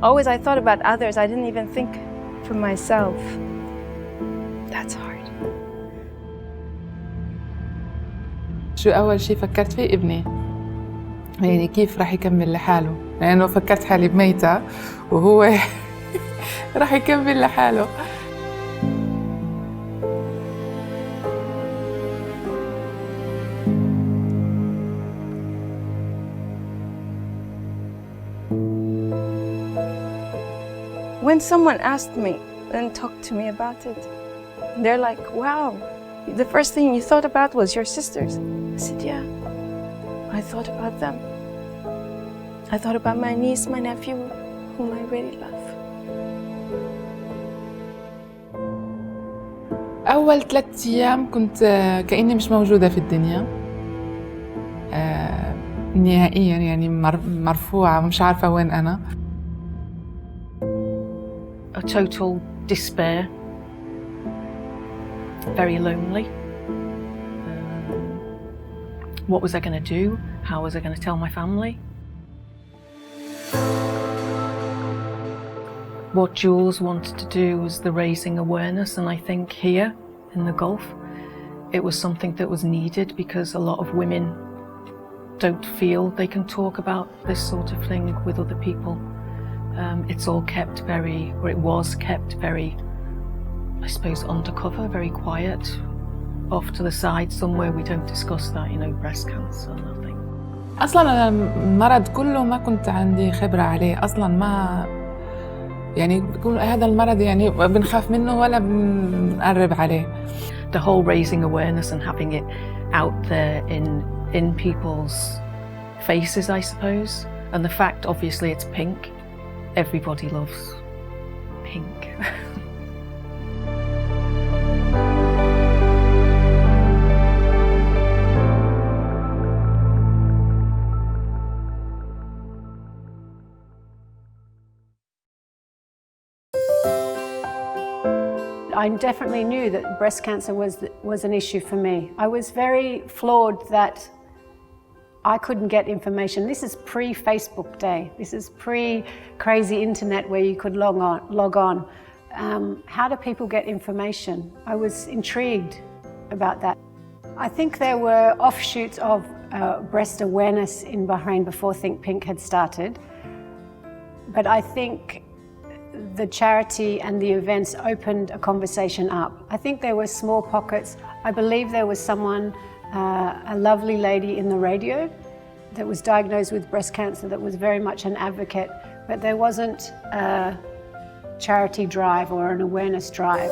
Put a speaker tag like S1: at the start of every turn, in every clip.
S1: Always I thought about others. I didn't even think for myself. That's hard.
S2: شو أول شي فكرت فيه؟ ابني. يعني كيف راح يكمل لحاله؟ لأنه فكرت حالي بميتة وهو راح يكمل لحاله.
S1: When someone asked me and talked to me about it, they're like, wow, the first thing you thought about was your sisters. I said, yeah, I thought about them. I thought about my niece, my nephew, whom I really love.
S2: أول 3 أيام كنت كأني مش موجودة في الدنيا نهائياً، يعني مرفوعة ومش عارفة وين أنا.
S3: A total despair, very lonely. What was I going to do? How was I going to tell my family? What Jules wanted to do was the raising awareness, and I think here in the Gulf it was something that was needed because a lot of women don't feel they can talk about this sort of thing with other people. It's all kept very, or it was kept very, I suppose, undercover, very quiet, off to the side somewhere. We don't discuss that, you know, breast cancer, nothing.
S2: أصلاً أنا المرض كله ما كنت عندي خبرة عليه أصلاً، ما يعني بيكون هذا المرض يعني بنخاف منه ولا بنقرب عليه.
S3: The whole raising awareness and having it out there in people's faces, I suppose, and the fact obviously it's pink. Everybody loves pink.
S4: I definitely knew that breast cancer was an issue for me. I was very floored that I couldn't get information. This is pre-Facebook day. This is pre-crazy internet where you could log on. How do people get information? I was intrigued about that. I think there were offshoots of breast awareness in Bahrain before Think Pink had started. But I think the charity and the events opened a conversation up. I think there were small pockets. I believe there was someone, a lovely lady in the radio that was diagnosed with breast cancer that was very much an advocate, but there wasn't a charity drive or an awareness drive.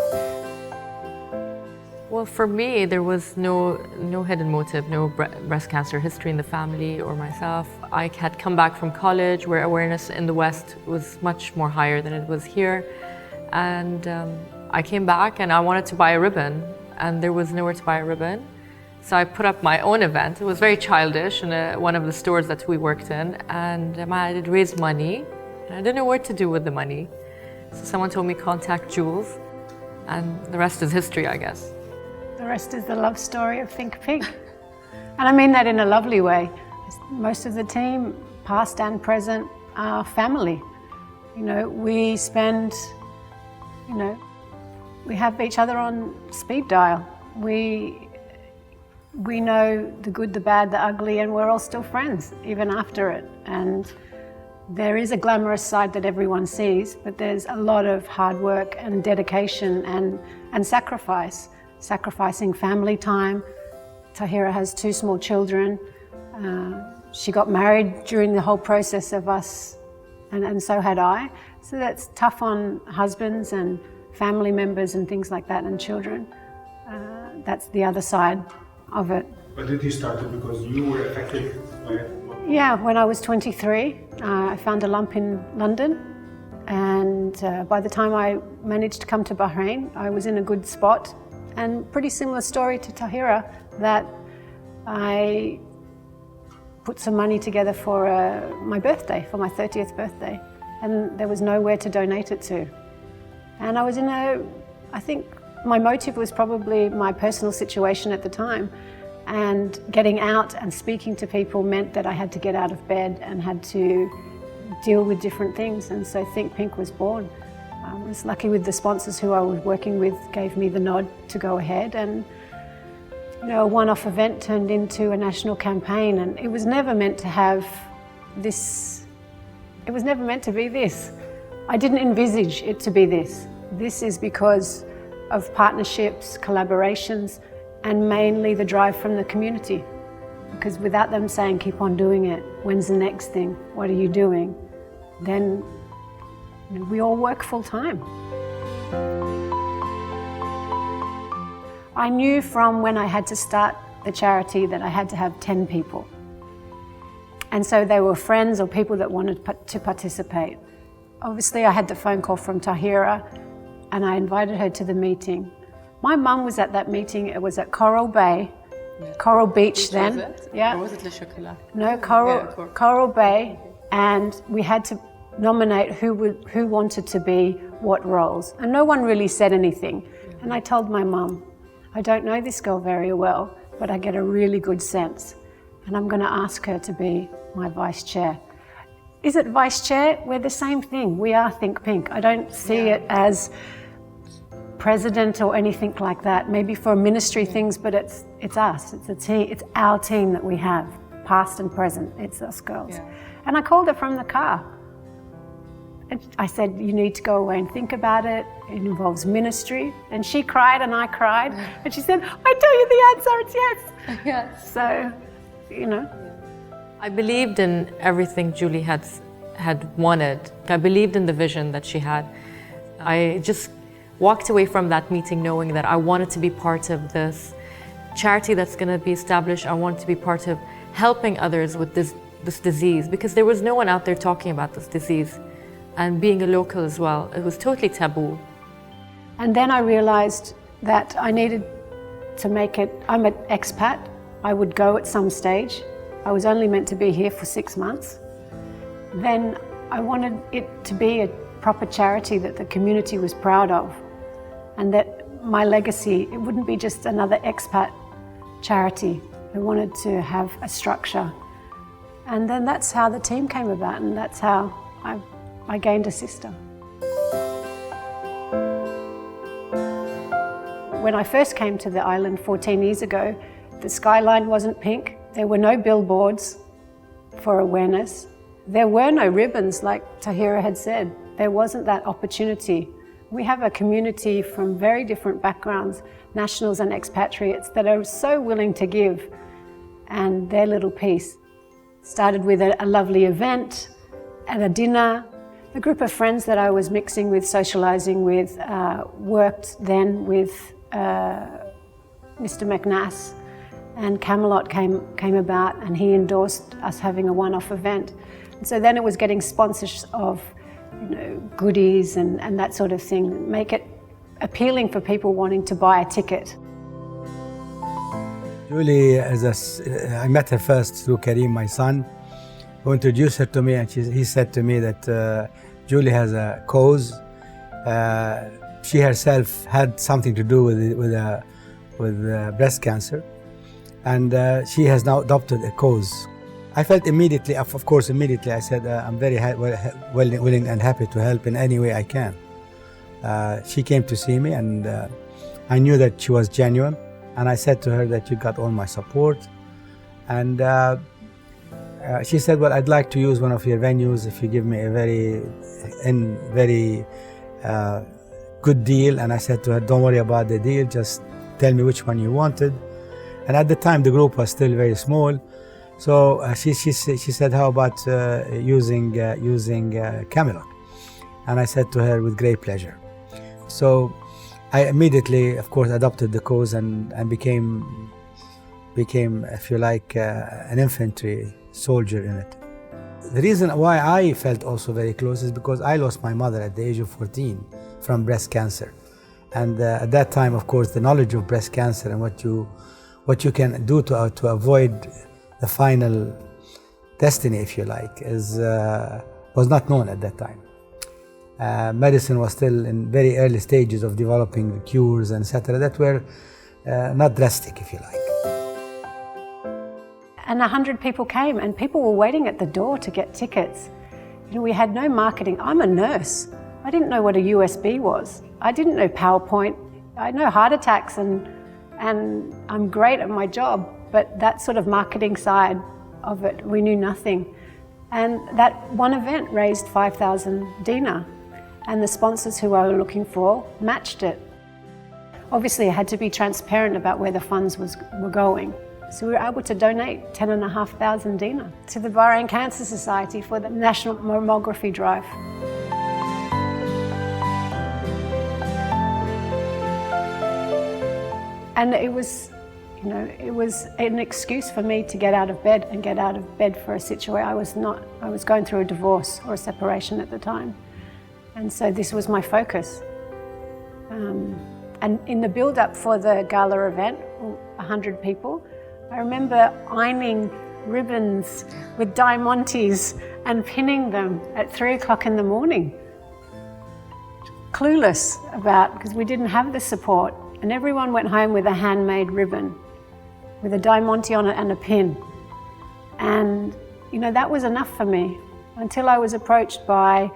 S5: Well, for me, there was no hidden motive, no breast cancer history in the family or myself. I had come back from college where awareness in the West was much more higher than it was here. And I came back and I wanted to buy a ribbon, and there was nowhere to buy a ribbon. So I put up my own event. It was very childish in one of the stores that we worked in, and I had raised money, and I didn't know what to do with the money. So someone told me contact Jules, and the rest is history, I guess.
S4: The rest is the love story of Think Pink. And I mean that in a lovely way. Most of the team, past and present, are family. You know, we spend, you know, we have each other on speed dial. We know the good, the bad, the ugly, and we're all still friends, even after it. And there is a glamorous side that everyone sees, but there's a lot of hard work and dedication and sacrifice. Sacrificing family time. Tahira has 2 small children. She got married during the whole process of us, and so had I. So that's tough on husbands and family members and things like that, and children. That's the other side of it.
S6: But did you start it because you were affected by it?
S4: Yeah, when I was 23, I found a lump in London, and by the time I managed to come to Bahrain, I was in a good spot. And pretty similar story to Tahira, that I put some money together for my birthday, for my 30th birthday, and there was nowhere to donate it to. And I was in I think my motive was probably my personal situation at the time, and getting out and speaking to people meant that I had to get out of bed and had to deal with different things, and so Think Pink was born. I was lucky with the sponsors who I was working with gave me the nod to go ahead, and a one-off event turned into a national campaign, and it was never meant to have this, it was never meant to be this. I didn't envisage it to be this. This is because of partnerships, collaborations, and mainly the drive from the community. Because without them saying, keep on doing it, when's the next thing, what are you doing, then we all work full time. I knew from when I had to start the charity that I had to have 10 people. And so they were friends or people that wanted to participate. Obviously I had the phone call from Tahira and I invited her to the meeting. My mum was at that meeting. It was at Coral Bay, Coral Beach then.
S2: Was it?
S4: Yeah.
S2: Or was it Le Chocolat?
S4: No, Coral Bay, and we had to nominate who wanted to be what roles. And no one really said anything. And I told my mum, I don't know this girl very well, but I get a really good sense. And I'm going to ask her to be my vice chair. Is it vice chair? We're the same thing. We are Think Pink. I don't see it as president or anything like that. Maybe for ministry things, but it's us. It's a team. It's our team that we have, past and present. It's us girls.
S2: Yeah.
S4: And I called her from the car. And I said, you need to go away and think about it. It involves ministry. And she cried and I cried. And she said, I tell you the answer, it's yes.
S2: Yes.
S4: So,
S5: I believed in everything Julie had wanted. I believed in the vision that she had. I just walked away from that meeting knowing that I wanted to be part of this charity that's going to be established. I wanted to be part of helping others with this disease, because there was no one out there talking about this disease. And being a local as well, it was totally taboo.
S4: And then I realized that I needed to make it, I'm an expat. I would go at some stage. I was only meant to be here for 6 months. Then I wanted it to be a proper charity that the community was proud of, and that my legacy, it wouldn't be just another expat charity. I wanted to have a structure. And then that's how the team came about, and that's how I gained a sister. When I first came to the island 14 years ago, the skyline wasn't pink. There were no billboards for awareness. There were no ribbons, like Tahira had said. There wasn't that opportunity. We have a community from very different backgrounds, nationals and expatriates, that are so willing to give, and their little piece. Started with a lovely event and a dinner. The group of friends that I was mixing with, socialising with, worked then with Mr. McNass, and Camelot came about, and he endorsed us having a one-off event. And so then it was getting sponsors of goodies and that sort of thing, make it appealing for people wanting to buy a ticket.
S7: Julie, I met her first through Karim, my son, who introduced her to me, and he said to me that Julie has a cause. She herself had something to do with breast cancer, and she has now adopted a cause. I felt immediately, of course, I said, I'm very willing and happy to help in any way I can. She came to see me, and I knew that she was genuine, and I said to her that you got all my support. And she said, well, I'd like to use one of your venues if you give me a very good deal. And I said to her, don't worry about the deal, just tell me which one you wanted. And at the time, the group was still very small. So she said, how about using Camelot? And I said to her, with great pleasure. So I immediately, of course, adopted the cause and became, if you like, an infantry soldier in it. The reason why I felt also very close is because I lost my mother at the age of 14 from breast cancer. And at that time, of course, the knowledge of breast cancer and what you can do to avoid the final destiny, if you like, was not known at that time. Medicine was still in very early stages of developing cures, etc., that were not drastic, if you like.
S4: And 100 people came, and people were waiting at the door to get tickets. We had no marketing. I'm a nurse. I didn't know what a USB was. I didn't know PowerPoint. I know heart attacks and I'm great at my job, but that sort of marketing side of it, we knew nothing. And that one event raised 5,000 dinar, and the sponsors who I were looking for matched it. Obviously, I had to be transparent about where the funds were going. So we were able to donate 10,500 dinar to the Bahrain Cancer Society for the National Mammography Drive. And it was an excuse for me to get out of bed and get out of bed for a situation. I was going through a divorce or a separation at the time. And so this was my focus. And in the build-up for the gala event, 100 people, I remember ironing ribbons with diamantes and pinning them at 3 o'clock in the morning. Clueless because we didn't have the support. And everyone went home with a handmade ribbon with a diamante on it and a pin. And, that was enough for me until I was approached by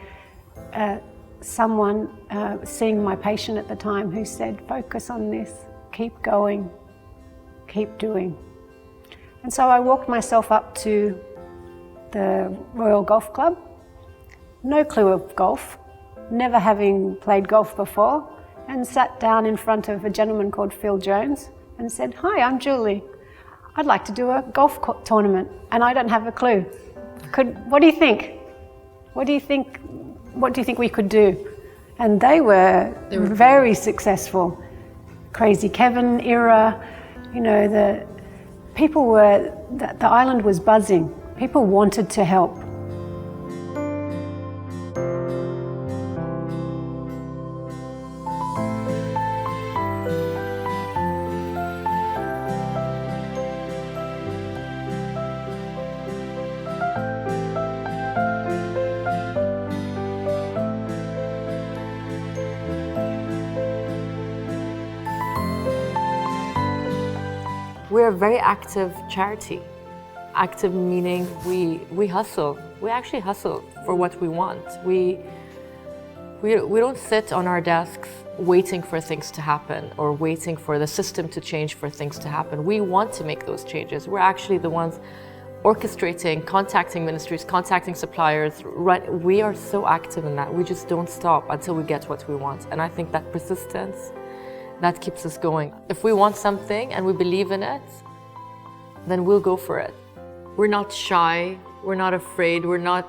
S4: someone seeing my patient at the time who said, focus on this, keep going, keep doing. And so I walked myself up to the Royal Golf Club, no clue of golf, never having played golf before, and sat down in front of a gentleman called Phil Jones and said, hi, I'm Julie. I'd like to do a golf tournament and I don't have a clue. What do you think? What do you think we could do? And they were very successful. Crazy Kevin era, the island was buzzing. People wanted to help.
S5: We're a very active charity. Active meaning we hustle. We actually hustle for what we want. We don't sit on our desks waiting for things to happen or waiting for the system to change for things to happen. We want to make those changes. We're actually the ones orchestrating, contacting ministries, contacting suppliers. We are so active in that. We just don't stop until we get what we want. And I think that persistence, that keeps us going. If we want something and we believe in it, then we'll go for it. We're not shy, we're not afraid, we're not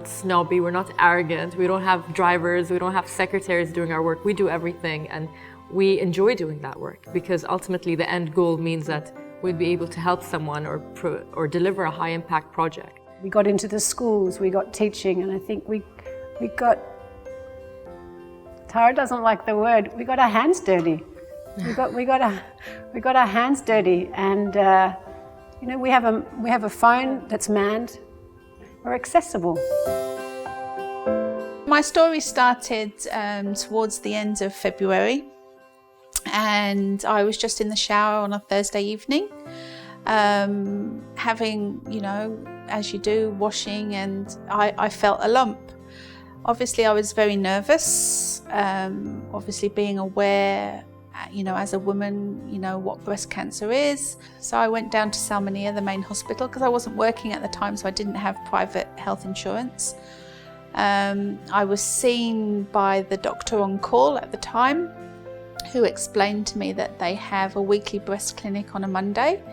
S5: snobby, we're not arrogant, we don't have drivers, we don't have secretaries doing our work. We do everything and we enjoy doing that work because ultimately the end goal means that we'd be able to help someone or deliver a high impact project.
S4: We got into the schools, we got teaching, and I think we got, Tara doesn't like the word, we got our hands dirty. We got our hands dirty, and we have a phone that's manned. We're accessible.
S8: My story started towards the end of February, and I was just in the shower on a Thursday evening, having, as you do, washing, and I felt a lump. Obviously, I was very nervous, obviously being aware, as a woman, what breast cancer is. So I went down to Salmania, the main hospital, because I wasn't working at the time, so I didn't have private health insurance. I was seen by the doctor on call at the time, who explained to me that they have a weekly breast clinic on a Monday,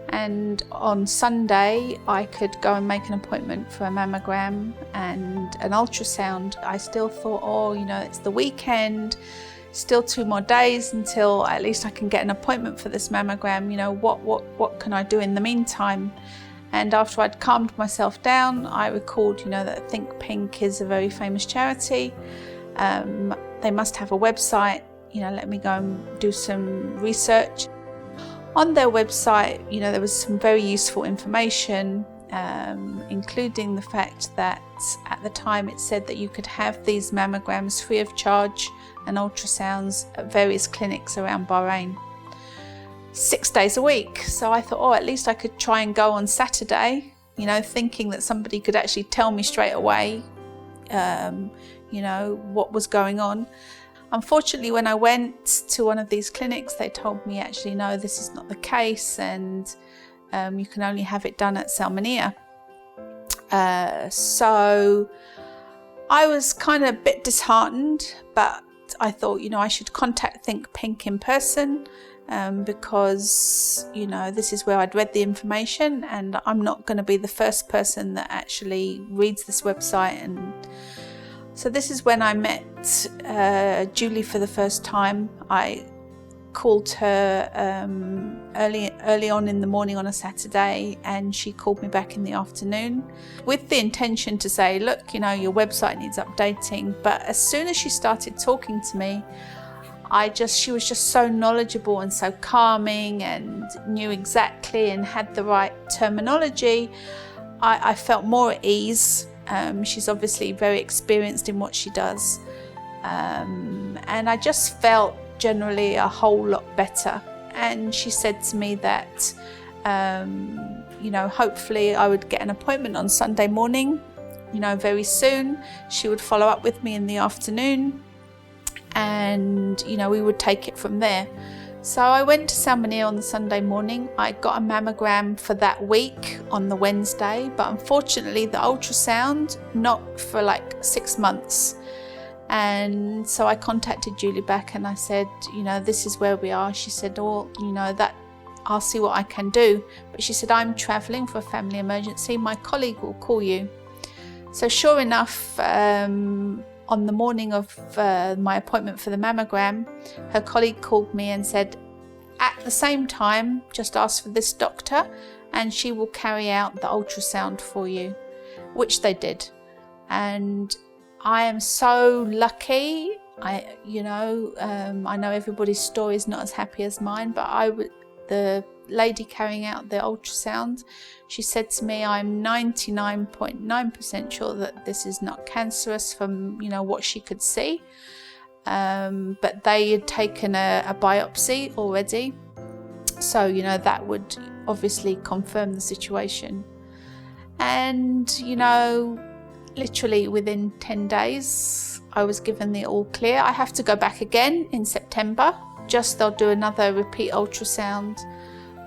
S8: and on Sunday I could go and make an appointment for a mammogram and an ultrasound. I still thought, it's the weekend, still 2 more days until at least I can get an appointment for this mammogram. What can I do in the meantime? And after I'd calmed myself down, I recalled, that Think Pink is a very famous charity. They must have a website. Let me go and do some research. On their website, there was some very useful information, including the fact that at the time it said that you could have these mammograms free of charge and ultrasounds at various clinics around Bahrain, 6 days a week. So I thought, at least I could try and go on Saturday you know, thinking that somebody could actually tell me straight away, you know, what was going on. Unfortunately, when I went to one of these clinics, they told me actually, no, this is not the case, and you can only have it done at Salmonia. So I was kind of a bit disheartened, but I thought, you know, I should contact Think Pink in person, because, you know, this is where I'd read the information, and I'm not going to be the first person that actually reads this website. And so this is when I met Julie for the first time. I called her early on in the morning on a Saturday, and she called me back in the afternoon with the intention to say, look, you know, your website needs updating. But as soon as she started talking to me, she was just so knowledgeable and so calming and knew exactly and had the right terminology. I felt more at ease. She's obviously very experienced in what she does. And I just felt generally a whole lot better. And she said to me that, you know, hopefully I would get an appointment on Sunday morning, you know, very soon. She would follow up with me in the afternoon, and, you know, we would take it from there. So I went to Salmonia on the Sunday morning. I got a mammogram for that week on the Wednesday, but unfortunately the ultrasound, not for like 6 months. And so I contacted Julie back and I said, you know, this is where we are. She said, oh, you know, that I'll see what I can do. But she said, I'm traveling for a family emergency. My colleague will call you. So sure enough, on the morning of my appointment for the mammogram, her colleague called me and said, at the same time, just ask for this doctor and she will carry out the ultrasound for you, which they did. And I am so lucky. I know everybody's story is not as happy as mine, but the lady carrying out the ultrasound, she said to me, I'm 99.9% sure that this is not cancerous from, you know, what she could see. But they had taken a biopsy already. So, you know, that would obviously confirm the situation. And, you know, literally within 10 days, I was given the all clear. I have to go back again in September. They'll do another repeat ultrasound.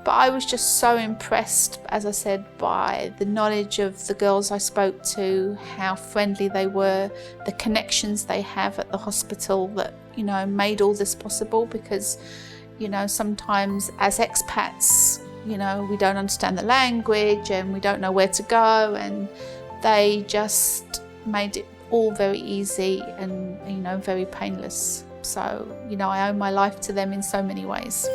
S8: But I was just so impressed, as I said, by the knowledge of the girls I spoke to, how friendly they were, the connections they have at the hospital that, you know, made all this possible. Because, you know, sometimes as expats, you know, we don't understand the language and we don't know where to go, and they just made it all very easy and, you know, very painless. So, you know, I owe my life to them in so many ways.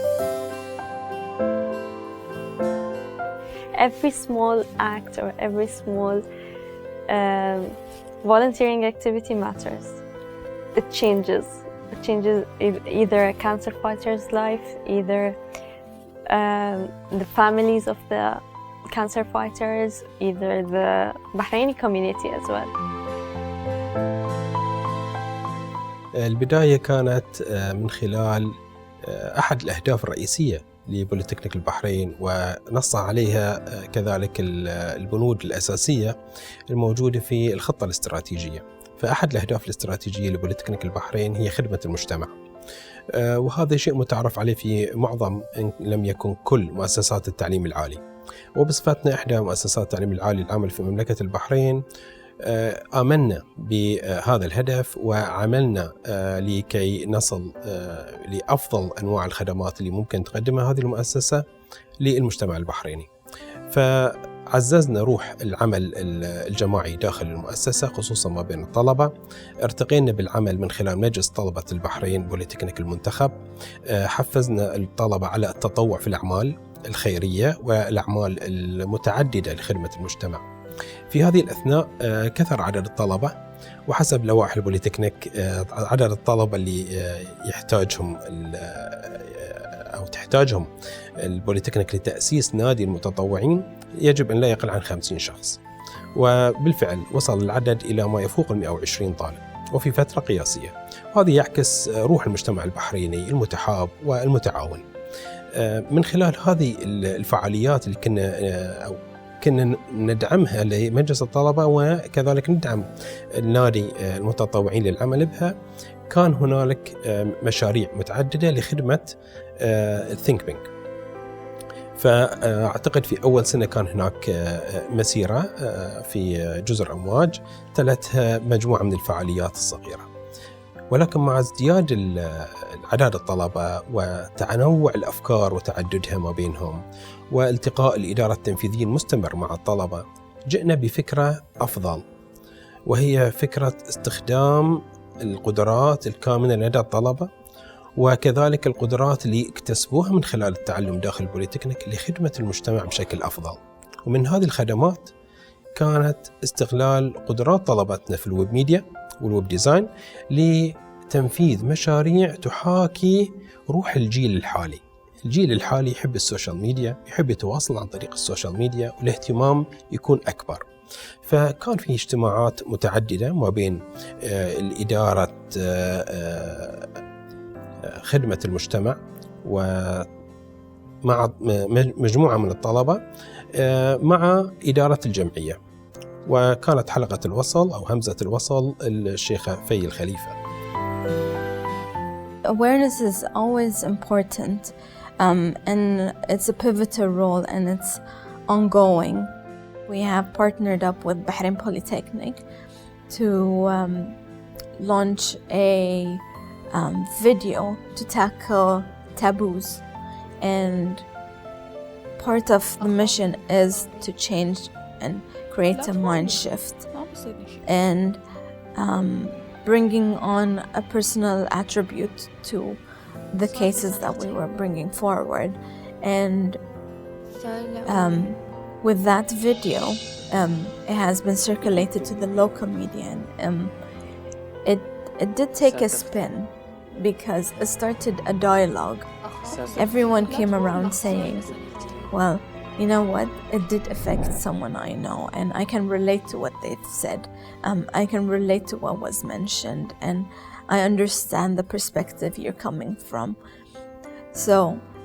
S9: Every small act or every small volunteering activity matters. It changes either a cancer fighter's life, either the families of the cancer fighters, either the Bahraini community as well.
S10: البداية كانت من خلال أحد الأهداف الرئيسية لبوليتكنيك البحرين، ونص عليها كذلك البنود الأساسية الموجودة في الخطة الاستراتيجية. فأحد الأهداف الاستراتيجية لبوليتكنيك البحرين هي خدمة المجتمع، وهذا شيء متعارف عليه في معظم إن لم يكن كل مؤسسات التعليم العالي. وبصفتنا إحدى مؤسسات التعليم العالي العمل في مملكة البحرين، آمنا بهذا الهدف وعملنا لكي نصل لأفضل أنواع الخدمات اللي ممكن تقدمها هذه المؤسسة للمجتمع البحريني. فعززنا روح العمل الجماعي داخل المؤسسة، خصوصا ما بين الطلبة. ارتقينا بالعمل من خلال مجلس طلبة البحرين بوليتكنيك المنتخب. حفزنا الطلبة على التطوع في الأعمال الخيرية والأعمال المتعددة لخدمة المجتمع. في هذه الأثناء كثر عدد الطلبة، وحسب لوائح البوليتكنيك عدد الطلبة اللي تحتاجهم البوليتكنيك لتأسيس نادي المتطوعين يجب أن لا يقل عن 50 شخص، وبالفعل وصل العدد إلى ما يفوق 120 طالب وفي فترة قياسية. وهذا يعكس روح المجتمع البحريني المتحاب والمتعاون. من خلال هذه الفعاليات اللي كنا كنا ندعمها لمجلس الطلبة، وكذلك ندعم النادي المتطوعين للعمل بها. كان هنالك مشاريع متعددة لخدمة الثينك بينك. فأعتقد في أول سنة كان هناك مسيرة في جزر أمواج تلتها مجموعة من الفعاليات الصغيرة، ولكن مع ازدياد أعداد الطلبة وتنوع الأفكار وتعددها ما بينهم والتقاء الإدارة التنفيذية المستمر مع الطلبة، جئنا بفكرة أفضل، وهي فكرة استخدام القدرات الكامنة لدى الطلبة وكذلك القدرات اللي اكتسبوها من خلال التعلم داخل البوليتكنيك لخدمة المجتمع بشكل أفضل. ومن هذه الخدمات كانت استغلال قدرات طلبتنا في الويب ميديا والويب ديزاين لتنفيذ مشاريع تحاكي روح الجيل الحالي. الجيل الحالي يحب السوشيال ميديا، يحب يتواصل عن طريق السوشيال ميديا، والاهتمام يكون أكبر. فكان في اجتماعات متعددة ما بين الإدارة خدمة المجتمع ومع مجموعة من الطلبة مع إدارة الجمعية، وكانت حلقة الوصل أو همزة الوصل الشيخة في الخليفة.
S11: Awareness is always important, and it's a pivotal role, and it's ongoing. We have partnered up with Bahrain Polytechnic to launch a video to tackle taboos, and part of the mission is to change and create a mind shift and bringing on a personal attribute to the cases that we were bringing forward. And with that video, it has been circulated to the local media, and it did take a spin because it started a dialogue. Everyone came around saying, well, you know what, it did affect someone I know, and I can relate to what they've said. I can relate to what was mentioned, and I understand the perspective you're coming from. So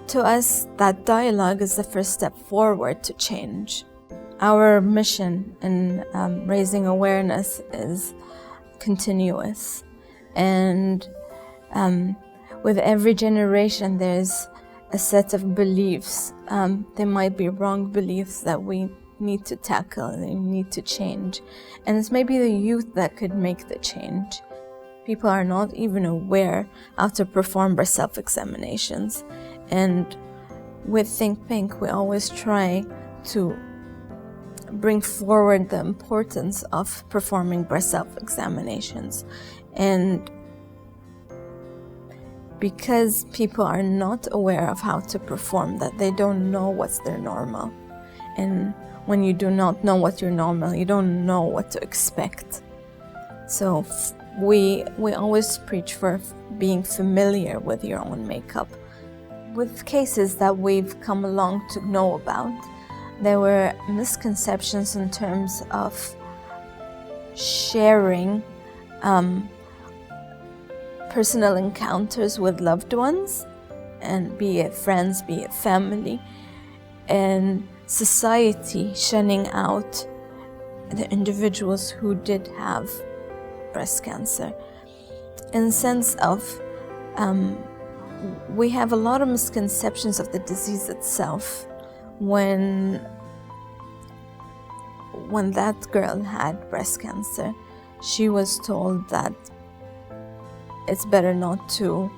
S11: to us, that dialogue is the first step forward to change. Our mission in raising awareness is continuous, and with every generation there's a set of beliefs. There might be wrong beliefs that we need to tackle and we need to change, and it's maybe the youth that could make the change. People are not even aware how to perform breast self-examinations, and with Think Pink we always try to bring forward the importance of performing breast self-examinations. And because people are not aware of how to perform that, they don't know what's their normal. And when you do not know what your normal, you don't know what to expect. So we always preach for being familiar with your own makeup. With cases that we've come along to know about, there were misconceptions in terms of sharing personal encounters with loved ones, and be it friends, be it family, and society shunning out the individuals who did have breast cancer. In the sense of we have a lot of misconceptions of the disease itself. When that girl had breast cancer, she was told that it's better not to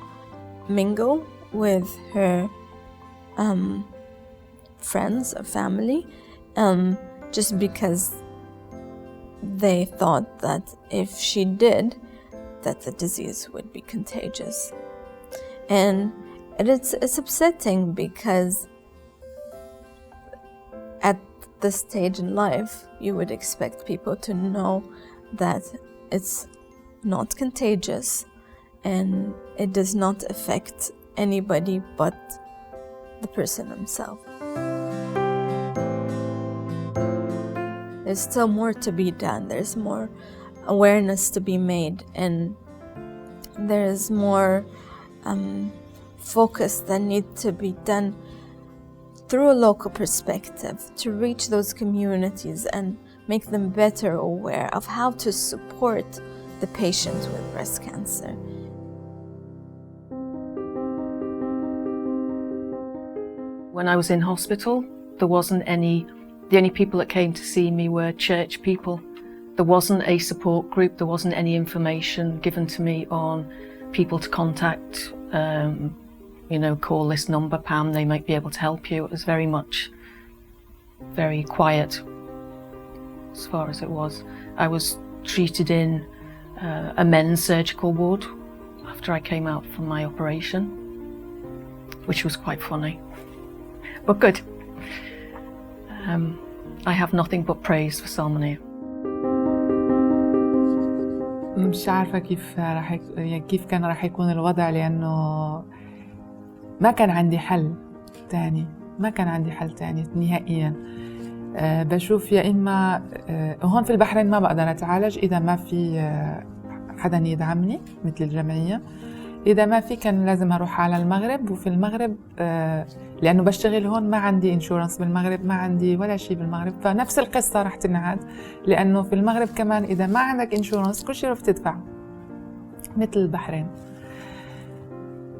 S11: mingle with her friends or family, just because they thought that if she did, that the disease would be contagious. And it's upsetting because at this stage in life, you would expect people to know that it's not contagious and it does not affect anybody but the person himself. There's still more to be done. There's more awareness to be made, and there's more focus that needs to be done through a local perspective to reach those communities and make them better aware of how to support the patient with breast cancer.
S3: When I was in hospital, the only people that came to see me were church people. There wasn't a support group, there wasn't any information given to me on people to contact, call this number, Pam, they might be able to help you. It was very quiet as far as it was. I was treated in a men's surgical ward after I came out from my operation, which was quite funny. But good. I have nothing but praise for Salmonia.
S2: مش عارفة كيف كان راح يكون الوضع، لأنه ما كان عندي حل تاني نهائياً. بشوف يا إما هون في البحرين ما بقدر أتعالج إذا ما في حدا يدعمني مثل الجمعية. إذا ما في كان لازم أروح على المغرب، وفي المغرب لأنه بشتغل هون ما عندي إنشورنس بالمغرب، ما عندي ولا شيء بالمغرب، فنفس القصة راح تنعاد، لأنه في المغرب كمان إذا ما عندك إنشورنس كل شيء راح تدفع مثل البحرين.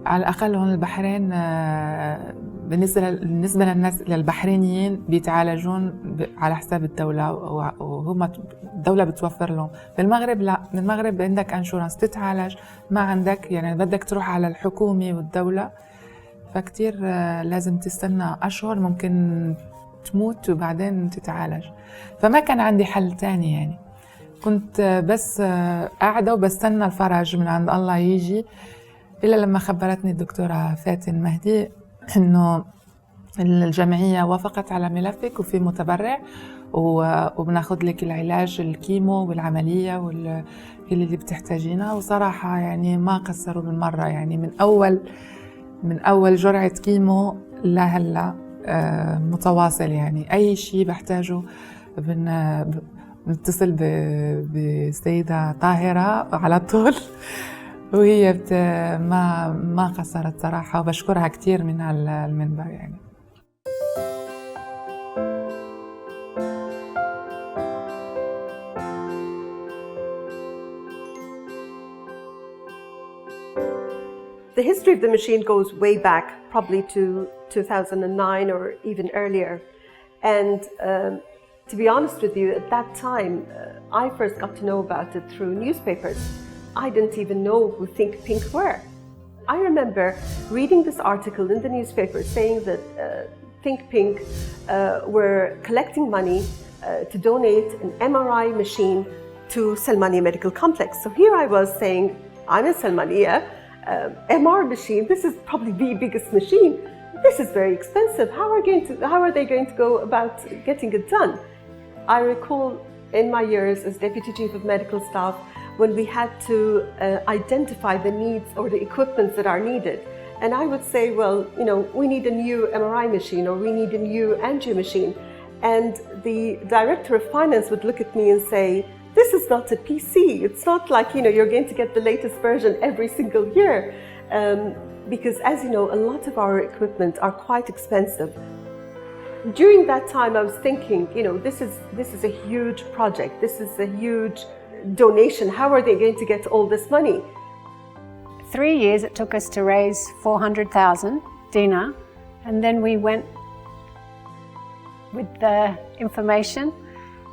S2: على الأقل هون البحرين بالنسبة للناس للبحرينيين بيتعالجون على حساب الدولة، وهم الدولة بتوفر لهم. بالمغرب لا، بالمغرب عندك انشورنس تتعالج، ما عندك يعني بدك تروح على الحكومة والدولة، فكتير لازم تستنى أشهر، ممكن تموت وبعدين تتعالج. فما كان عندي حل تاني، يعني كنت بس قاعدة وبستنى الفرج من عند الله يجي، إلا لما خبرتني الدكتورة فاتن مهدي إنه الجمعية وافقت على ملفك وفي متبرع وبناخد لك العلاج الكيمو والعملية كل اللي بتحتاجينها. وصراحة يعني ما قصروا بالمرة، يعني من أول جرعة كيمو لهلا متواصل، يعني أي شيء بحتاجه بنتصل بسيدة طاهرة على طول، وهي ما قصرت صراحة، وبشكرها كتير من المنبر يعني.
S12: The history of the machine goes way back, probably to 2009 or even earlier. And to be honest with you, at that time, I first got to know about it through newspapers. I didn't even know who Think Pink were. I remember reading this article in the newspaper saying that Think Pink were collecting money to donate an MRI machine to Salmania Medical Complex. So here I was saying, I'm in Salmania, MR machine, this is probably the biggest machine. This is very expensive. How are they going to go about getting it done? I recall in my years as Deputy Chief of Medical Staff, when we had to identify the needs or the equipments that are needed. And I would say, well, we need a new MRI machine or we need a new angio machine. And the Director of Finance would look at me and say, this is not a PC. It's not like, you're going to get the latest version every single year. Because as you know, a lot of our equipment are quite expensive. During that time, I was thinking, this is a huge project. This is a huge donation. How are they going to get all this money?
S4: 3 years it took us to raise 400,000 dinar, and then we went with the information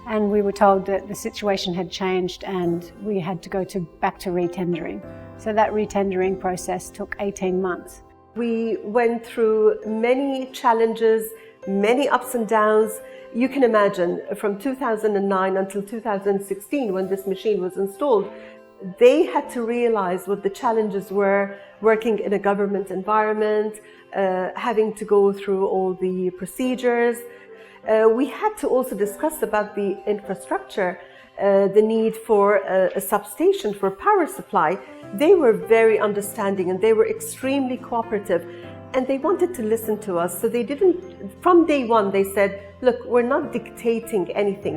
S4: and we were told that the situation had changed and we had to go back to retendering. So that retendering process took 18 months.
S12: We went through many challenges, many ups and downs. You can imagine from 2009 until 2016, when this machine was installed, they had to realize what the challenges were working in a government environment, having to go through all the procedures. We had to also discuss about the infrastructure, the need for a substation for power supply. They were very understanding and they were extremely cooperative. And they wanted to listen to us. So they didn't, from day one, they said, look, we're not dictating anything.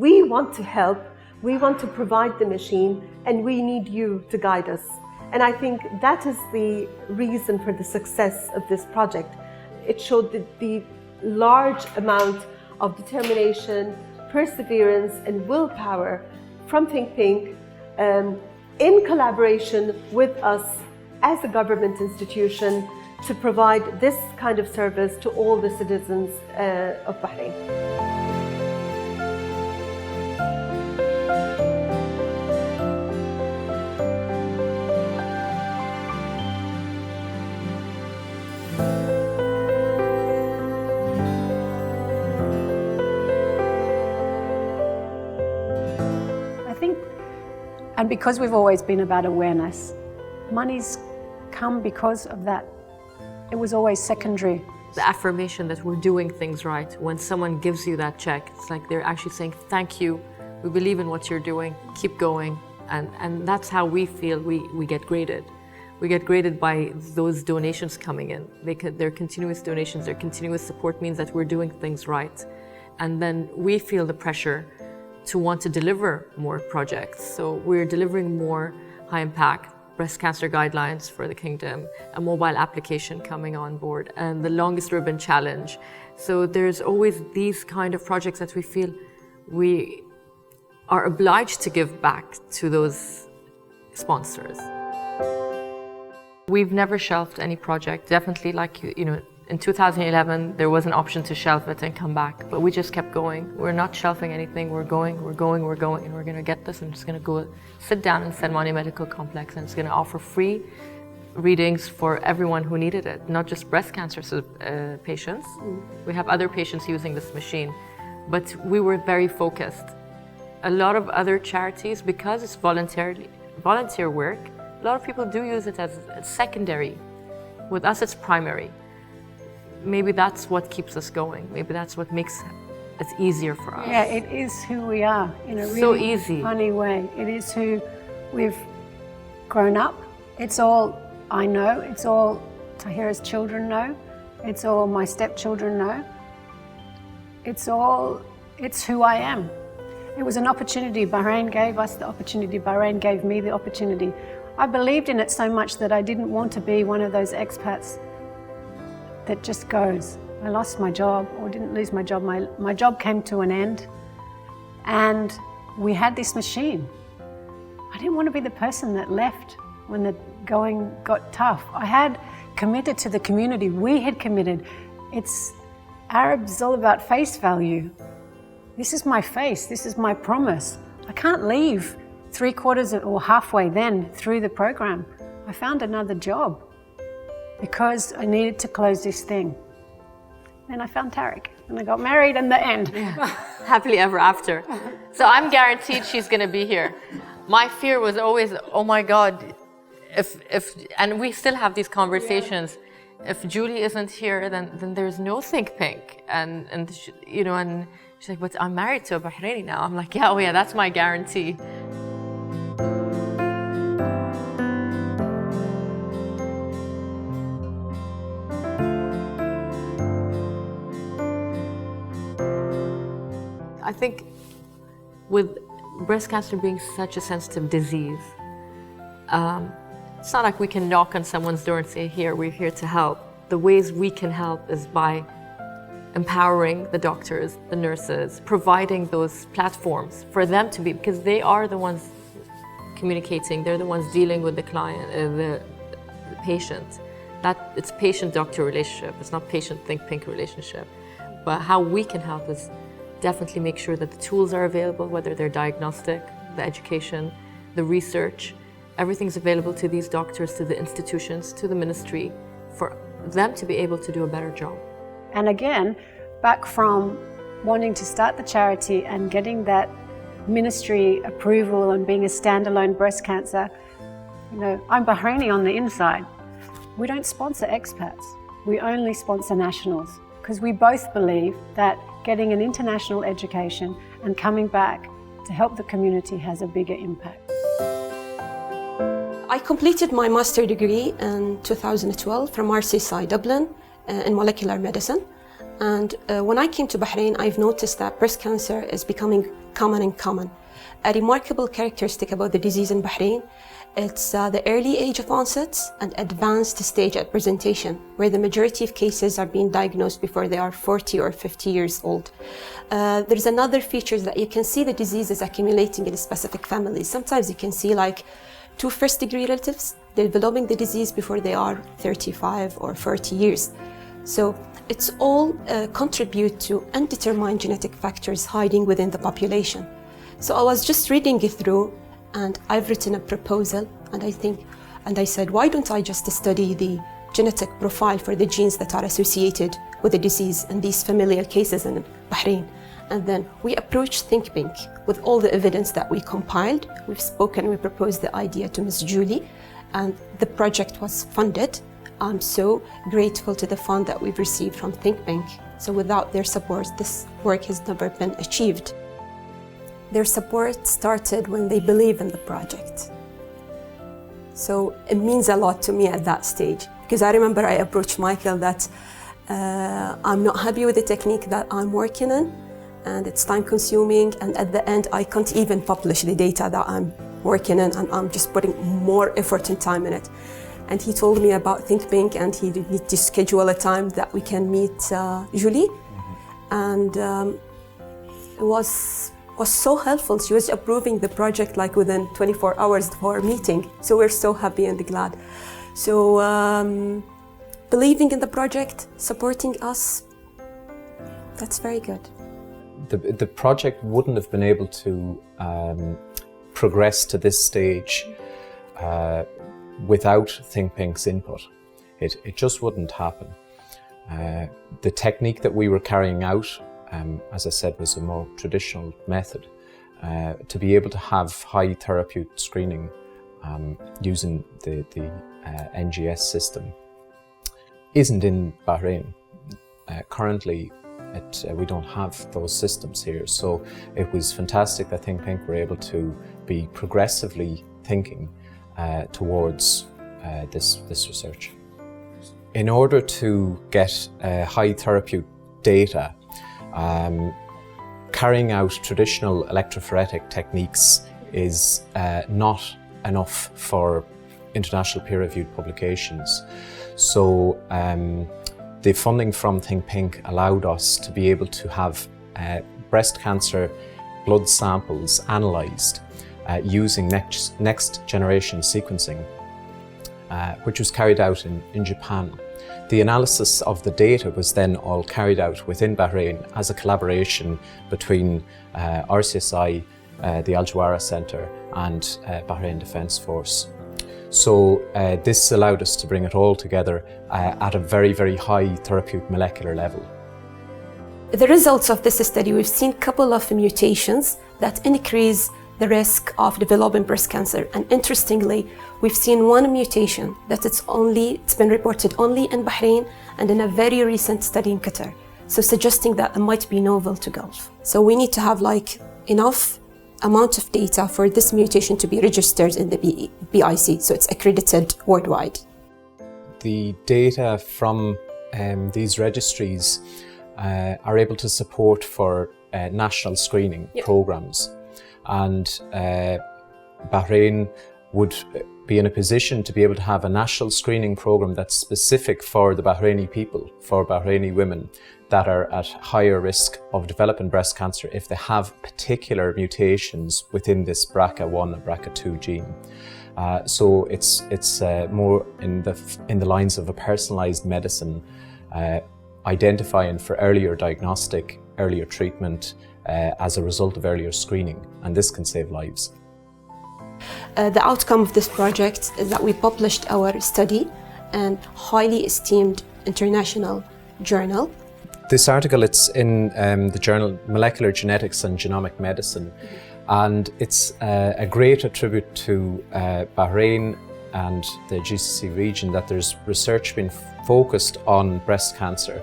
S12: We want to help, we want to provide the machine, and we need you to guide us. And I think that is the reason for the success of this project. It showed the large amount of determination, perseverance, and willpower from Think Pink in collaboration with us as a government institution to provide this kind of service to all the citizens of Bahrain.
S4: And because we've always been about awareness, money's come because of that. It was always secondary.
S5: The affirmation that we're doing things right, when someone gives you that check, it's like they're actually saying, thank you, we believe in what you're doing, keep going. And that's how we feel we get graded. We get graded by those donations coming in. They're continuous donations, their continuous support means that we're doing things right. And then we feel the pressure to want to deliver more projects. So we're delivering more high impact breast cancer guidelines for the kingdom, a mobile application coming on board, and the longest ribbon challenge. So there's always these kind of projects that we feel we are obliged to give back to those sponsors. We've never shelved any project. Definitely, like, you know, in 2011, there was an option to shelve it and come back, but we just kept going. We're not shelving anything, we're going, and we're gonna get this, and just gonna go sit down in Salmani Medical Complex, and it's gonna offer free readings for everyone who needed it, not just breast cancer patients. We have other patients using this machine, but we were very focused. A lot of other charities, because it's volunteer work, a lot of people do use it as secondary. With us, it's primary. Maybe that's what keeps us going. Maybe that's what makes it easier for us.
S4: Yeah, it is who we are in a really
S5: so easy.
S4: Funny way. It is who we've grown up. It's all I know. It's all Tahira's children know. It's all my stepchildren know. It's who I am. It was an opportunity. Bahrain gave us the opportunity. Bahrain gave me the opportunity. I believed in it so much that I didn't want to be one of those expats that just goes. I lost my job, or didn't lose my job. My job came to an end, and we had this machine. I didn't want to be the person that left when the going got tough. I had committed to the community. We had committed. Arab's all about face value. This is my face. This is my promise. I can't leave 3/4 or halfway then through the program. I found another job because I needed to close this thing. Then I found Tariq and I got married in the end.
S5: Yeah. Happily ever after. So I'm guaranteed she's going to be here. My fear was always, oh my God, and we still have these conversations. Yeah. If Julie isn't here, then there's no Think Pink. And you know, and she's like, but I'm married to a Bahraini now. I'm like, yeah, oh yeah, that's my guarantee. I think with breast cancer being such a sensitive disease, it's not like we can knock on someone's door and say, here, we're here to help. The ways we can help is by empowering the doctors, the nurses, providing those platforms for them to be, because they are the ones communicating, they're the ones dealing with the client, the patient. It's patient-doctor relationship, it's not patient-Think Pink relationship. But how we can help is definitely make sure that the tools are available, whether they're diagnostic, the education, the research, everything's available to these doctors, to the institutions, to the ministry, for them to be able to do a better job.
S4: And again, back from wanting to start the charity and getting that ministry approval and being a standalone breast cancer, you know, I'm Bahraini on the inside. We don't sponsor expats. We only sponsor nationals, because we both believe that getting an international education and coming back to help the community has a bigger impact.
S13: I completed my master's degree in 2012 from RCSI Dublin in molecular medicine. And when I came to Bahrain, I've noticed that breast cancer is becoming common. A remarkable characteristic about the disease in Bahrain It's the early age of onset and advanced stage at presentation, where the majority of cases are being diagnosed before they are 40 or 50 years old. There's another feature that you can see the disease is accumulating in specific families. Sometimes you can see like 2 first-degree relatives developing the disease before they are 35 or 40 years. So it's all contribute to undetermined genetic factors hiding within the population. So I was just reading it through, and I've written a proposal, and I said, why don't I just study the genetic profile for the genes that are associated with the disease in these familial cases in Bahrain? And then we approached ThinkPink with all the evidence that we compiled. We've spoken, we proposed the idea to Ms. Julie, and the project was funded. I'm so grateful to the fund that we've received from ThinkPink. So without their support, this work has never been achieved. Their support started when they believe in the project. So it means a lot to me at that stage, because I remember I approached Michael that I'm not happy with the technique that I'm working in, and it's time consuming, and at the end I can't even publish the data that I'm working in, and I'm just putting more effort and time in it. And he told me about ThinkPink, and he need to schedule a time that we can meet Julie. And it was so helpful. She was approving the project like within 24 hours of our meeting. So we're so happy and glad. So believing in the project, supporting us, that's very good.
S14: The project wouldn't have been able to progress to this stage without ThinkPink's input. It just wouldn't happen. The technique that we were carrying out, as I said, was a more traditional method. To be able to have high therapeutic screening using the NGS system isn't in Bahrain. Currently, we don't have those systems here, so it was fantastic that ThinkPink were able to be progressively thinking towards this research. In order to get high therapeutic data, carrying out traditional electrophoretic techniques is not enough for international peer-reviewed publications. So the funding from ThinkPink allowed us to be able to have breast cancer blood samples analysed using next generation sequencing, which was carried out in Japan. The analysis of the data was then all carried out within Bahrain as a collaboration between RCSI, the Al Jawara Centre, and Bahrain Defence Force. So this allowed us to bring it all together at a very, very high therapeutic molecular level.
S13: The results of this study, we've seen a couple of mutations that increase the risk of developing breast cancer. And interestingly, we've seen one mutation that it's been reported only in Bahrain and in a very recent study in Qatar. So suggesting that it might be novel to Gulf. So we need to have like enough amount of data for this mutation to be registered in the BIC, so it's accredited worldwide.
S14: The data from these registries are able to support for national screening programs, and Bahrain would be in a position to be able to have a national screening program that's specific for the Bahraini people, for Bahraini women that are at higher risk of developing breast cancer if they have particular mutations within this BRCA1 and BRCA2 gene. So it's more in the lines of a personalised medicine, identifying for earlier diagnostic, earlier treatment as a result of earlier screening, and this can save lives.
S13: The outcome of this project is that we published our study in highly esteemed international journal.
S14: This article, it's in the journal Molecular Genetics and Genomic Medicine, and it's a great attribute to Bahrain and the GCC region that there's research being focused on breast cancer.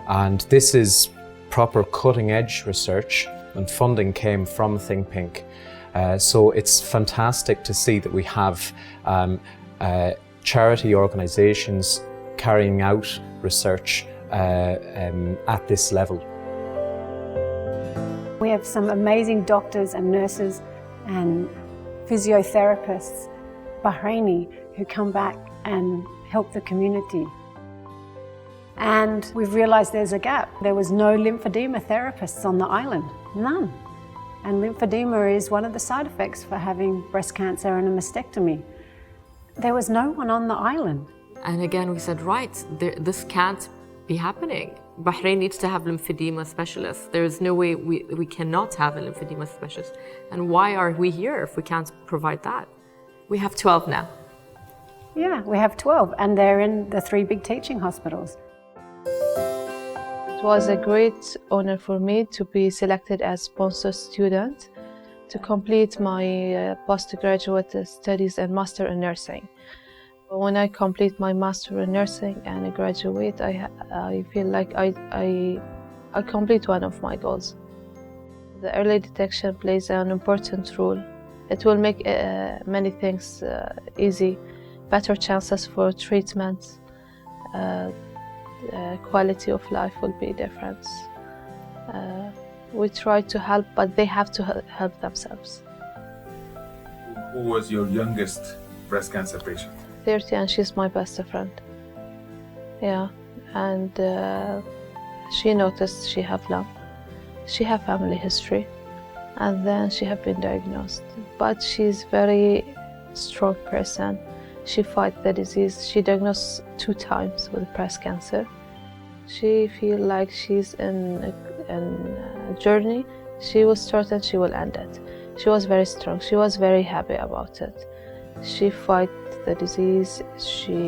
S14: And this is proper cutting-edge research, and funding came from ThinkPink. So it's fantastic to see that we have charity organisations carrying out research at this level.
S4: We have some amazing doctors and nurses and physiotherapists Bahraini who come back and help the community. And we've realised there's a gap. There was no lymphedema therapists on the island, none. And lymphedema is one of the side effects for having breast cancer and a mastectomy. There was no one on the island.
S5: And again, we said, right, this can't be happening. Bahrain needs to have lymphedema specialists. There is no way we cannot have a lymphedema specialist. And why are we here if we can't provide that? We have 12 now.
S4: Yeah, we have 12, and they're in the 3 big teaching hospitals.
S1: It was a great honor for me to be selected as sponsor student to complete my postgraduate studies and master in nursing. When I complete my master in nursing and I graduate, I feel like I complete one of my goals. The early detection plays an important role. It will make many things easy, better chances for treatment. Quality of life will be different. We try to help, but they have to help themselves.
S15: Who was your youngest breast cancer patient?
S1: 30, and she's my best friend. Yeah, and she noticed she have lump. She have family history, and then she have been diagnosed. But she's very strong person. She fight the disease. She diagnosed 2 times with breast cancer. She feel like she's in a journey. She will start and she will end it. She was very strong. She was very happy about it. She fight the disease. She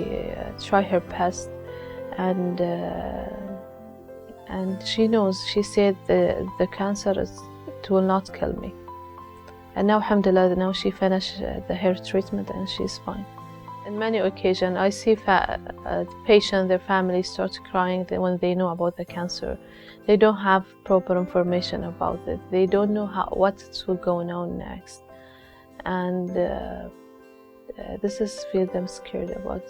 S1: try her best, and she knows. She said the cancer it will not kill me. And now, alhamdulillah, now she finished the hair treatment and she's fine. In many occasions, I see patients, their families start crying when they know about the cancer. They don't have proper information about it. They don't know what will go on next. And this is feel them scared about.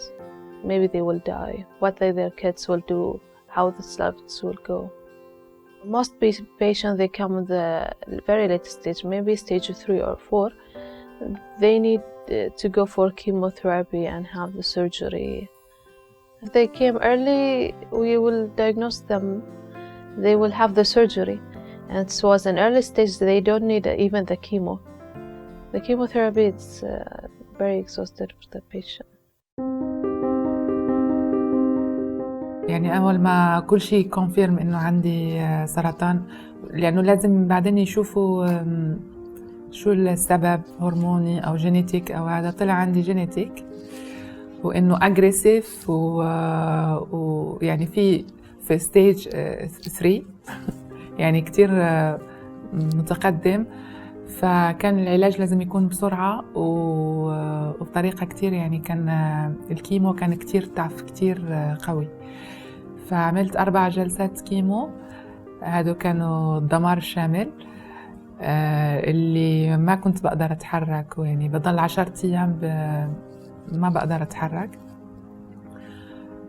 S1: Maybe they will die, what their kids will do, how the lives will go. Most patients, they come in the very late stage, maybe stage 3 or 4. They need to go for chemotherapy and have the surgery. If they came early, we will diagnose them. They will have the surgery. And it was an early stage, they don't need even the chemo. The chemotherapy, it's very exhausted for the patient.
S2: يعني أول ما كل شيء كونفيرم إنه عندي سرطان، لأنه لازم بعدين يشوفوا شو السبب، هرموني أو جينيتيك أو هذا. طلع عندي جينيتيك، وإنه أجريسيف، ويعني في ستيج 3 يعني كتير متقدم. فكان العلاج لازم يكون بسرعة وبطريقة كتير، يعني كان الكيمو كان كتير تعف، كتير قوي. فعملت 4 جلسات كيمو، هادو كانوا الدمار الشامل، اللي ما كنت بقدر أتحرك، ويعني بضل 10 أيام ما بقدر أتحرك.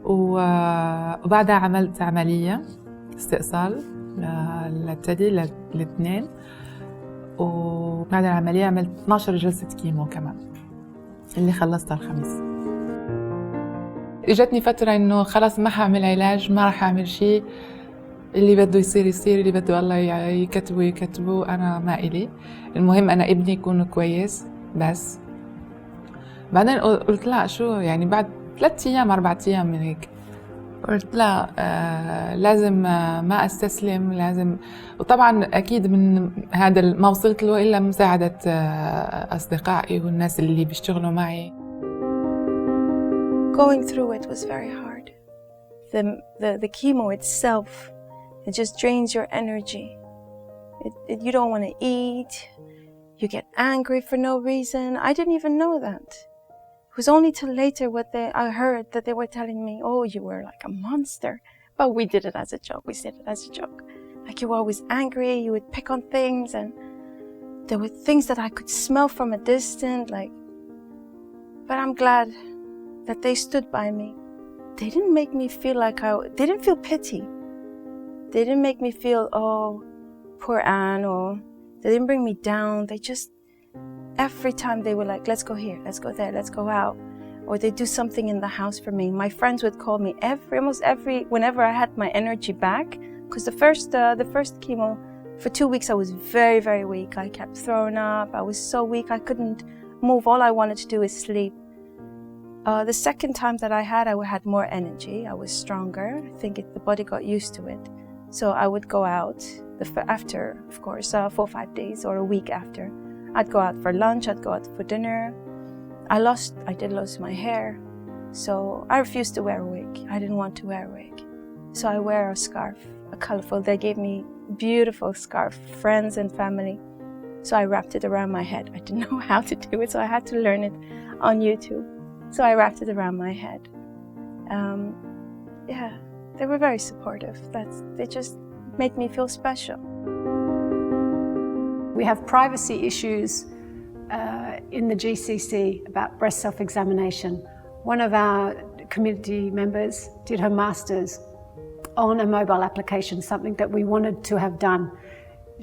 S2: وبعدها عملت عملية استئصال للثدي للاثنين، وبعد العملية عملت 12 جلسة كيمو كمان اللي خلصتها الخميس. اجتني فترة انه خلاص ما حاعمل علاج، ما راح اعمل شيء، اللي بده يصير يصير، اللي بده الله يكتبه، انا ما إلي، المهم انا ابني يكون كويس بس. بعدين قلت لا، شو يعني بعد 3 أيام 4 أيام من هيك قلت لا، لازم ما استسلم، لازم. وطبعا اكيد من هذا ما وصلت له الا مساعدة اصدقائي والناس اللي بيشتغلوا معي.
S1: Going through it was very hard. The chemo itself, it just drains your energy. You don't want to eat. You get angry for no reason. I didn't even know that. It was only till later I heard that they were telling me, oh, you were like a monster. But we did it as a joke. We said it as a joke. Like, you were always angry. You would pick on things, and there were things that I could smell from a distance. But I'm glad that they stood by me. They didn't make me feel they didn't feel pity. They didn't make me feel, oh, poor Anne, or they didn't bring me down. They just every time they were like, let's go here, let's go there, let's go out. Or they do something in the house for me. My friends would call me whenever I had my energy back. Because the first chemo, for 2 weeks I was very, very weak. I kept throwing up. I was so weak I couldn't move. All I wanted to do is sleep. The second time that I had more energy. I was stronger. I think the body got used to it. So I would go out after, of course, 4 or 5 days or a week after. I'd go out for lunch. I'd go out for dinner. I did lose my hair. So I refused to wear a wig. I didn't want to wear a wig. So I wear a scarf, a colorful. They gave me a beautiful scarf, friends and family. So I wrapped it around my head. I didn't know how to do it, so I had to learn it on YouTube. So I wrapped it around my head. Yeah, they were very supportive. They just made me feel special.
S4: We have privacy issues in the GCC about breast self-examination. One of our community members did her master's on a mobile application, something that we wanted to have done.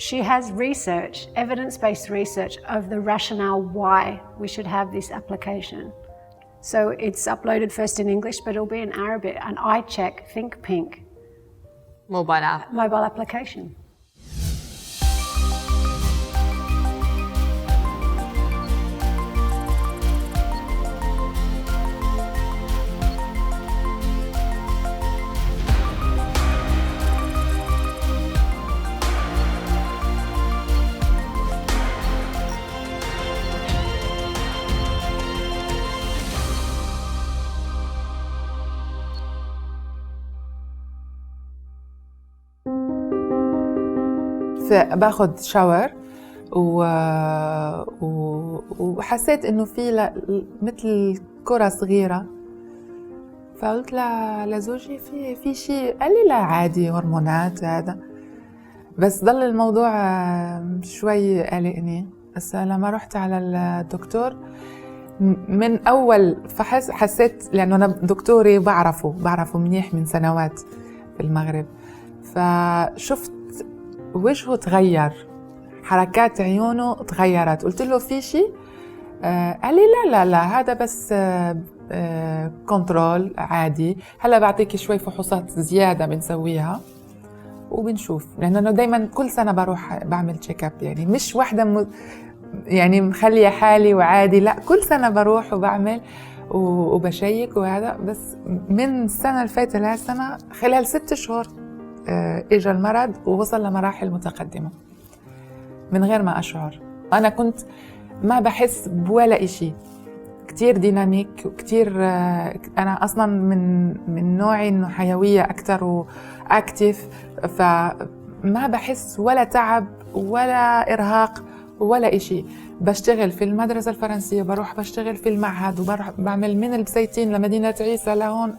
S4: She has research, evidence-based research of the rationale why we should have this application. So it's uploaded first in English, but it'll be in Arabic, an iCheck Think Pink
S5: mobile app.
S4: Mobile application.
S2: باخد شاور وحسيت انه في مثل كرة صغيرة، فقلت لزوجي في شيء، قال لي لا عادي هرمونات هذا، بس ضل الموضوع شوي قلقني. بس لما رحت على الدكتور من اول فحص حسيت، لانه انا دكتوري بعرفه منيح من سنوات في المغرب، فشفت وجهه تغير، حركات عيونه تغيرت. قلت له في شيء؟ قال لي لا هذا بس كنترول عادي، هلا بعطيكي شوي فحوصات زياده بنسويها وبنشوف. لانه انا دائما كل سنه بروح بعمل تشيك اب، يعني مش واحده يعني مخليه حالي وعادي، لا كل سنه بروح وبعمل وبشيك وهذا. بس من السنه اللي فاتت لهالسنه خلال 6 شهور اجى المرض ووصل لمراحل متقدمة من غير ما أشعر. أنا كنت ما بحس بولا إشي، كتير ديناميك وكتير أنا أصلاً من نوعي إنه حيوية أكتر وأكتف، فما بحس ولا تعب ولا إرهاق ولا إشي. بشتغل في المدرسة الفرنسية، بروح بشتغل في المعهد، وبروح بعمل من البسيتين لمدينة عيسى لهون،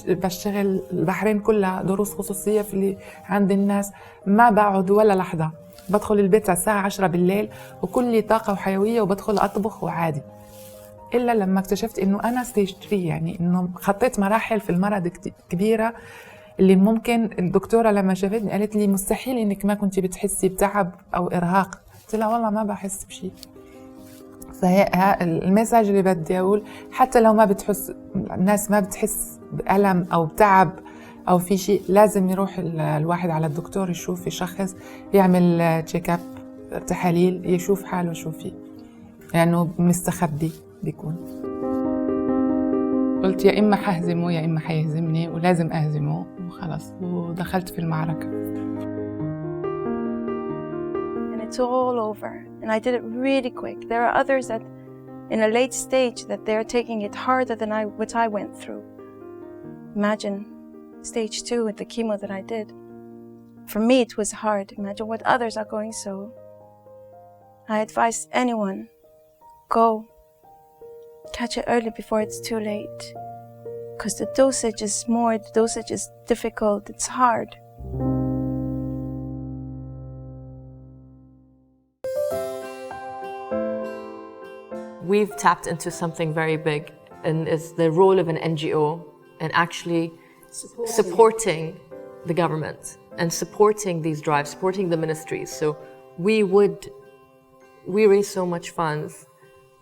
S2: بشتغل البحرين كلها دروس خصوصية في اللي عند الناس، ما بقعد ولا لحظة. بدخل البيت على الساعة 10 بالليل وكلي طاقة وحيوية، وبدخل أطبخ وعادي. إلا لما اكتشفت إنه أنا ستيج 3، يعني إنه خطيت مراحل في المرض كبيرة، اللي ممكن الدكتورة لما شافتني قالت لي مستحيل إنك ما كنتي بتحسي بتعب أو إرهاق. قلت لها والله ما بحس بشيء. فهي المساج اللي بدي أقول، حتى لو ما بتحس الناس ما بتحس بألم أو بتعب أو في شيء، لازم يروح الواحد على الدكتور يشوف، يشخص، يعمل تشيك اب، تحاليل، يشوف حاله شو فيه، لأنه يعني مستخبي بيكون. قلت يا إما حهزمه يا إما حيهزمني، ولازم أهزمه وخلاص، ودخلت في المعركة.
S1: It's all over, and I did it really quick. There are others that in a late stage that they're taking it harder than what I went through. Imagine stage 2 with the chemo that I did. For me it was hard. Imagine what others are going through. I advise anyone, go catch it early before it's too late, because the dosage is difficult, it's hard.
S5: We've tapped into something very big, and it's the role of an NGO and actually supporting the government and supporting these drives, supporting the ministries. So we would we raised so much funds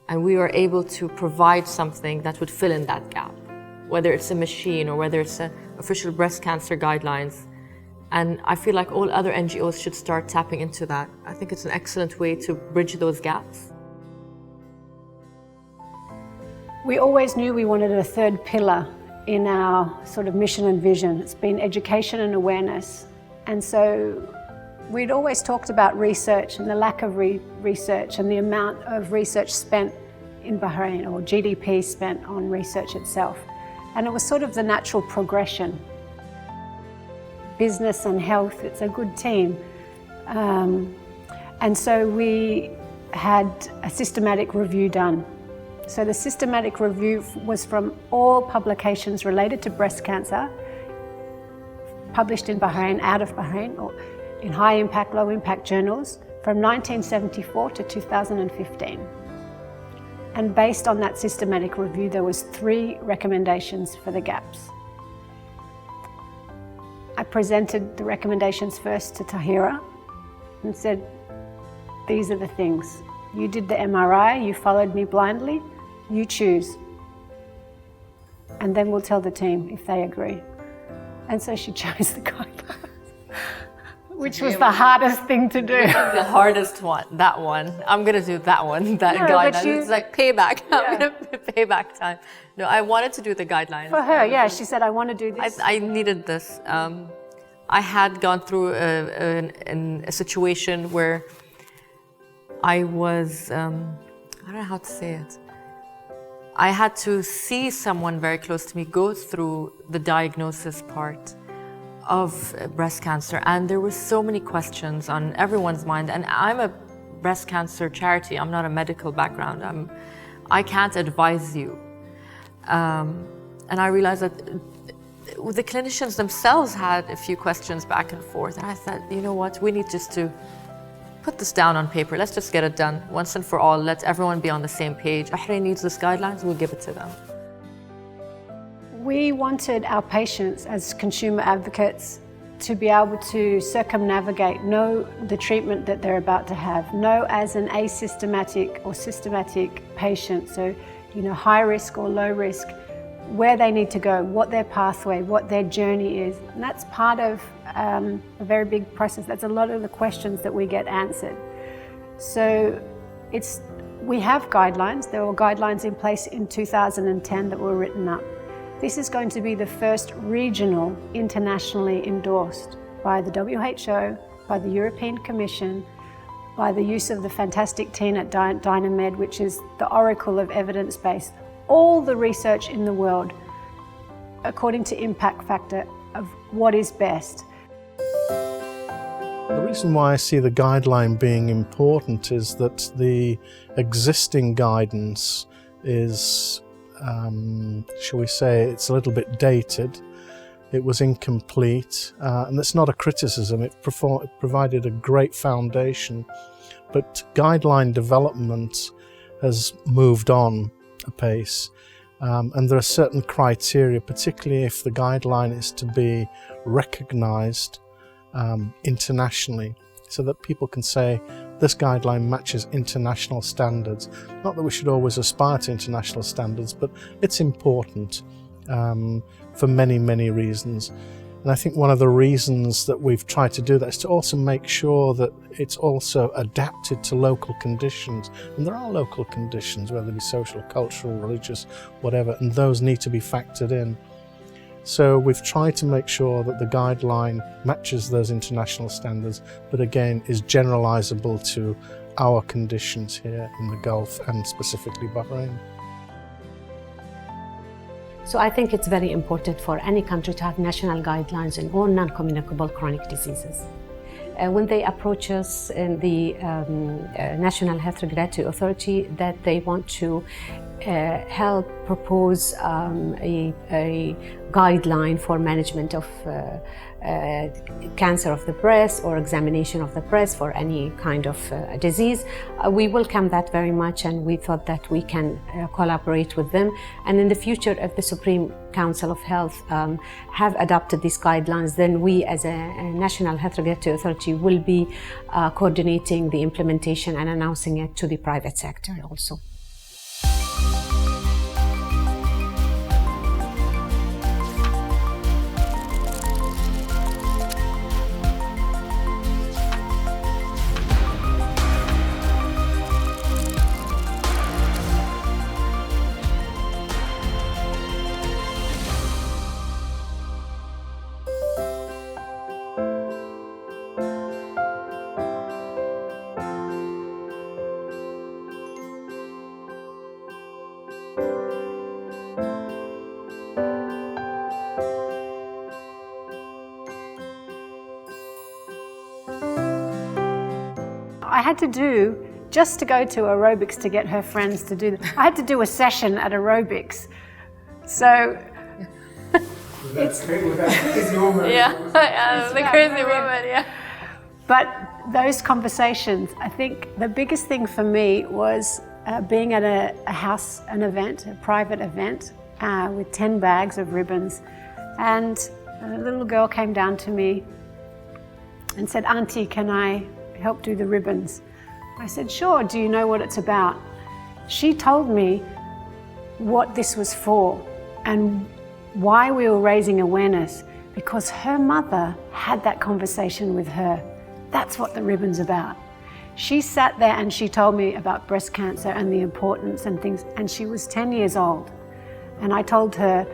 S5: and we were able to provide something that would fill in that gap, whether it's a machine or whether it's official breast cancer guidelines. And I feel like all other NGOs should start tapping into that. I think it's an excellent way to bridge those gaps.
S4: We always knew we wanted a third pillar in our sort of mission and vision. It's been education and awareness. And so we'd always talked about research and the lack of research and the amount of research spent in Bahrain, or GDP spent on research itself. And it was sort of the natural progression. Business and health, it's a good team. And so we had a systematic review done. So the systematic review was from all publications related to breast cancer, published in Bahrain, out of Bahrain, or in high impact, low impact journals from 1974 to 2015. And based on that systematic review, there was 3 recommendations for the gaps. I presented the recommendations first to Tahira and said, these are the things. You did the MRI, you followed me blindly, you choose. And then we'll tell the team if they agree. And so she chose the guidelines, which was the hardest thing to do.
S5: The hardest one, that one. I'm gonna do that one, that guideline. It's like payback, I'm gonna pay back time. No, I wanted to do the guidelines.
S4: For her, yeah, she said, I want to do this.
S5: I needed this. I had gone through a situation where I was, I don't know how to say it. I had to see someone very close to me go through the diagnosis part of breast cancer, and there were so many questions on everyone's mind. And I'm a breast cancer charity. I'm not a medical background. I can't advise you. And I realized that the clinicians themselves had a few questions back and forth. And I thought, you know what, we need just to put this down on paper. Let's just get it done once and for all. Let everyone be on the same page. Bahrain needs this guidelines, we'll give it to them.
S4: We wanted our patients as consumer advocates to be able to circumnavigate, know the treatment that they're about to have, know as an asymptomatic or systematic patient, so high risk or low risk, where they need to go, what their pathway, what their journey is. And that's part of a very big process. That's a lot of the questions that we get answered. So we have guidelines. There were guidelines in place in 2010 that were written up. This is going to be the first regional, internationally endorsed by the WHO, by the European Commission, by the use of the fantastic team at Dynamed, which is the oracle of evidence-based. All the research in the world, according to impact factor, of what is best.
S16: The reason why I see the guideline being important is that the existing guidance is, shall we say, it's a little bit dated. It was incomplete, and that's not a criticism. It provided a great foundation, but guideline development has moved on apace, and there are certain criteria, particularly if the guideline is to be recognised internationally, so that people can say this guideline matches international standards. Not that we should always aspire to international standards, but it's important for many, many reasons. And I think one of the reasons that we've tried to do that is to also make sure that it's also adapted to local conditions. And there are local conditions, whether they be social, cultural, religious, whatever, and those need to be factored in. So we've tried to make sure that the guideline matches those international standards, but again is generalizable to our conditions here in the Gulf and specifically Bahrain.
S17: So I think it's very important for any country to have national guidelines in all non-communicable chronic diseases. When they approach us in the National Health Regulatory Authority that they want to help propose a guideline for management of cancer of the breast or examination of the breast for any kind of disease. We welcome that very much, and we thought that we can collaborate with them. And in the future, if the Supreme Council of Health have adopted these guidelines, then we as a National Health Regulatory Authority will be coordinating the implementation and announcing it to the private sector also.
S4: I had to do, just to go to aerobics to get her friends to do that, I had to do a session at aerobics. So
S6: That's great with that crazy woman.
S9: Yeah, the crazy woman, yeah.
S4: But those conversations, I think the biggest thing for me was being at a house, an event, a private event, with 10 bags of ribbons. And a little girl came down to me and said, "Auntie, can I help do the ribbons?" I said, "Sure, do you know what it's about?" She told me what this was for and why we were raising awareness, because her mother had that conversation with her. That's what the ribbon's about. She sat there and she told me about breast cancer and the importance and things, and she was 10 years old. And I told her,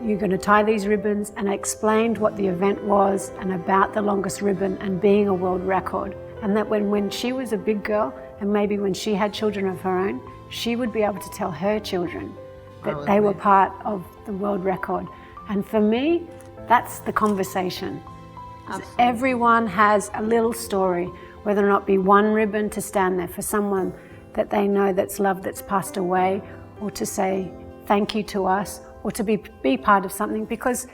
S4: "You're going to tie these ribbons," and I explained what the event was and about the longest ribbon and being a world record. And that when she was a big girl, and maybe when she had children of her own, she would be able to tell her children that they were part of the world record. And for me, that's the conversation. Everyone has a little story, whether or not be one ribbon to stand there for someone that they know that's loved, that's passed away, or to say thank you to us, or to be part of something, because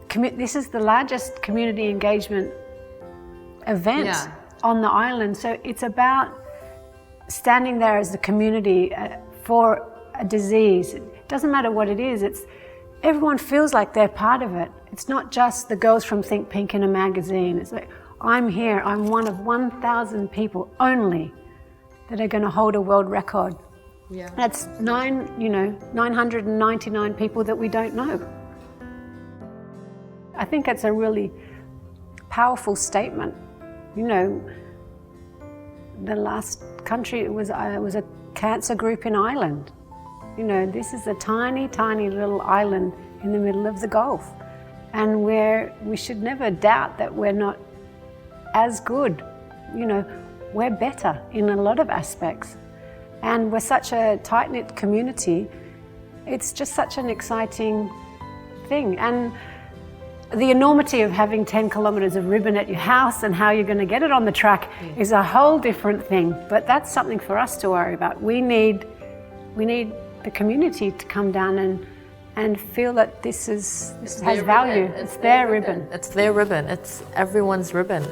S4: this is the largest community engagement event on the island. So it's about standing there as the community for a disease. It doesn't matter what it is, everyone feels like they're part of it. It's not just the girls from Think Pink in a magazine. It's like, I'm here, I'm one of 1,000 people only that are going to hold a world record.
S5: Yeah.
S4: That's 999 people that we don't know. I think it's a really powerful statement. You know, the last country it was a cancer group in Ireland. You know, this is a tiny, tiny little island in the middle of the Gulf, and we should never doubt that we're not as good. You know, we're better in a lot of aspects, and we're such a tight-knit community. It's just such an exciting thing. And the enormity of having 10 kilometres of ribbon at your house and how you're going to get it on the track is a whole different thing. But that's something for us to worry about. We need the community to come down and feel that this has value. It's their ribbon.
S5: It's their ribbon. It's everyone's ribbon.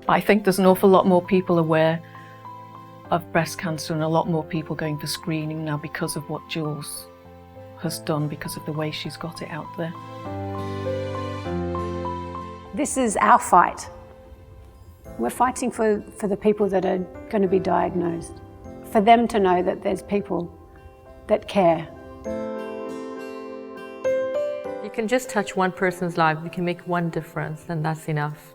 S3: I think there's an awful lot more people aware of breast cancer and a lot more people going for screening now because of what Jules has done, because of the way she's got it out there.
S4: This is our fight. We're fighting for the people that are going to be diagnosed, for them to know that there's people that care.
S5: You can just touch one person's life, you can make one difference, then that's enough.